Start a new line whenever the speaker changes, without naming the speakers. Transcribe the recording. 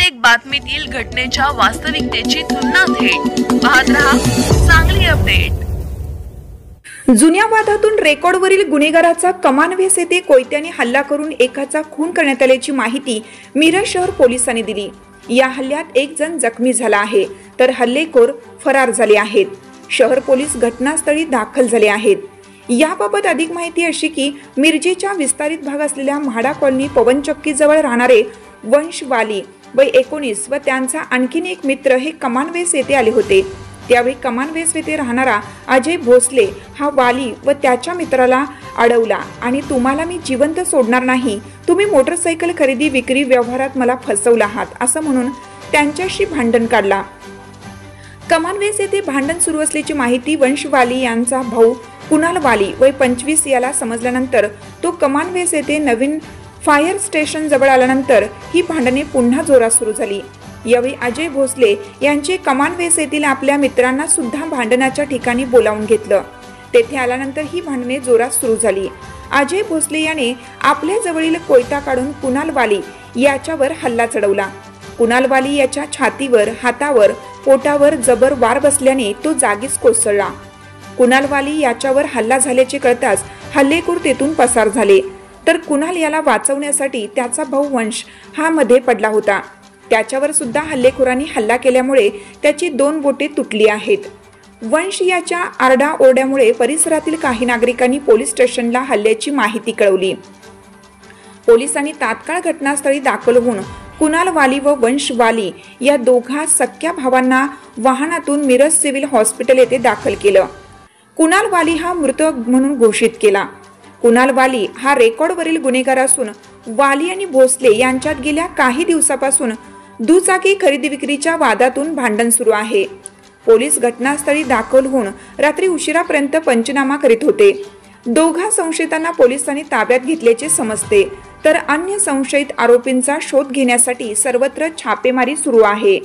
प्रत्येक बातमीतील घटनेच्या वास्तविकतेची तुलना थेट पाहत रहा सांगली अपडेट।
जुन्या वादातून रेकॉर्डवरील गुन्हेगाराचा कमानवेस येथे कोयत्याने हल्ला करून एकाचा खून करण्यात आल्याची माहिती मिरज शहर पोलिसांनी दिली। या हल्ल्यात एक जण जखमी झाला आहे तर हल्लेखोर फरार झाले आहेत। शहर पोलीस घटनास्थळी दाखल झाले आहेत। याबाबत अधिक माहिती अशी की मिरजेच्या विस्तारित भाग असलेल्या म्हाडा कॉलनी पवनचक्की जवळ राहणारे वंश वाली वय 19 व त्यांचा आणखीन एक मित्र हे कमानवेस येथे आले होते। त्यावेळी कमानवेस येथे राहणारा अजय भोसले हा वाली व त्याच्या मित्राला अडवला आणि तुम्हाला मी जिवंत सोडणार नाही, तुम्ही मोटरसायकल खरेदी विक्री व्यवहारात मला फसवला आहात असं म्हणून त्यांच्याशी भांडण काढला। कमानवेस येथे भांडण सुरू असल्याची माहिती वंश वाली यांचा भाऊ कुणाल वाली वय 25 याला समजल्यानंतर तो कमानवेस येथे नवीन फायर स्टेशन जवळ आल्यानंतर ही भांडणे पुन्हा जोरात सुरू झाली। यावेळी अजय भोसले यांचे कमानवेस येथील आपल्या मित्रांना सुद्धा भांडणाच्या ठिकाणी बोलावून घेतलं। तेथे आल्यानंतर ही भांडणे जोरात सुरू झाली। अजय भोसले याने आपल्या जवळील कोयता काढून कुणाल वाली याच्यावर हल्ला चढवला। कुणाल वाली याच्या छातीवर, हातावर, पोटावर जबर वार बसल्याने तो जागीच कोसळला। कुणाल वाली याच्यावर हल्ला झाल्याचे कळताच हल्लेखोर तेथून पसार झाले तर कुणाल याला वाचवण्यासाठी त्याचा भाऊ वंश हा मध्ये पडला होता। त्याच्यावर सुद्धा हल्लेखोरांनी हल्ला केल्यामुळे त्याची 2 बोटे तुटली आहेत। वंश याच्या आरडाओरड्यामुळे परिसरातील काही नागरिकांनी पोलीस स्टेशनला हल्ल्याची माहिती कळवली। पोलिसांनी तात्काळ घटनास्थळी दाखल होऊन कुणाल वाली व वंश वाली या दोघा सख्या भावांना वाहनातून मिरज सिव्हिल हॉस्पिटल येथे दाखल केलं। कुणाल वाली हा मृत म्हणून घोषित केला। कुणाल वाली हा रेकॉर्डवरील गुन्हेगार असून वाली आणि भोसले यांच्यात गेल्या काही दिवसापासून दुचाकी खरेदी विक्रीच्या वादातून भांडण सुरू आहे। पोलीस घटनास्थळी दाखल होऊन रात्री उशिरापर्यंत पंचनामा करीत होते। दोघा संशयितांना पोलिसांनी ताब्यात घेतल्याचे समजते तर अन्य संशयित आरोपींचा शोध घेण्यासाठी सर्वत्र छापेमारी सुरू आहे।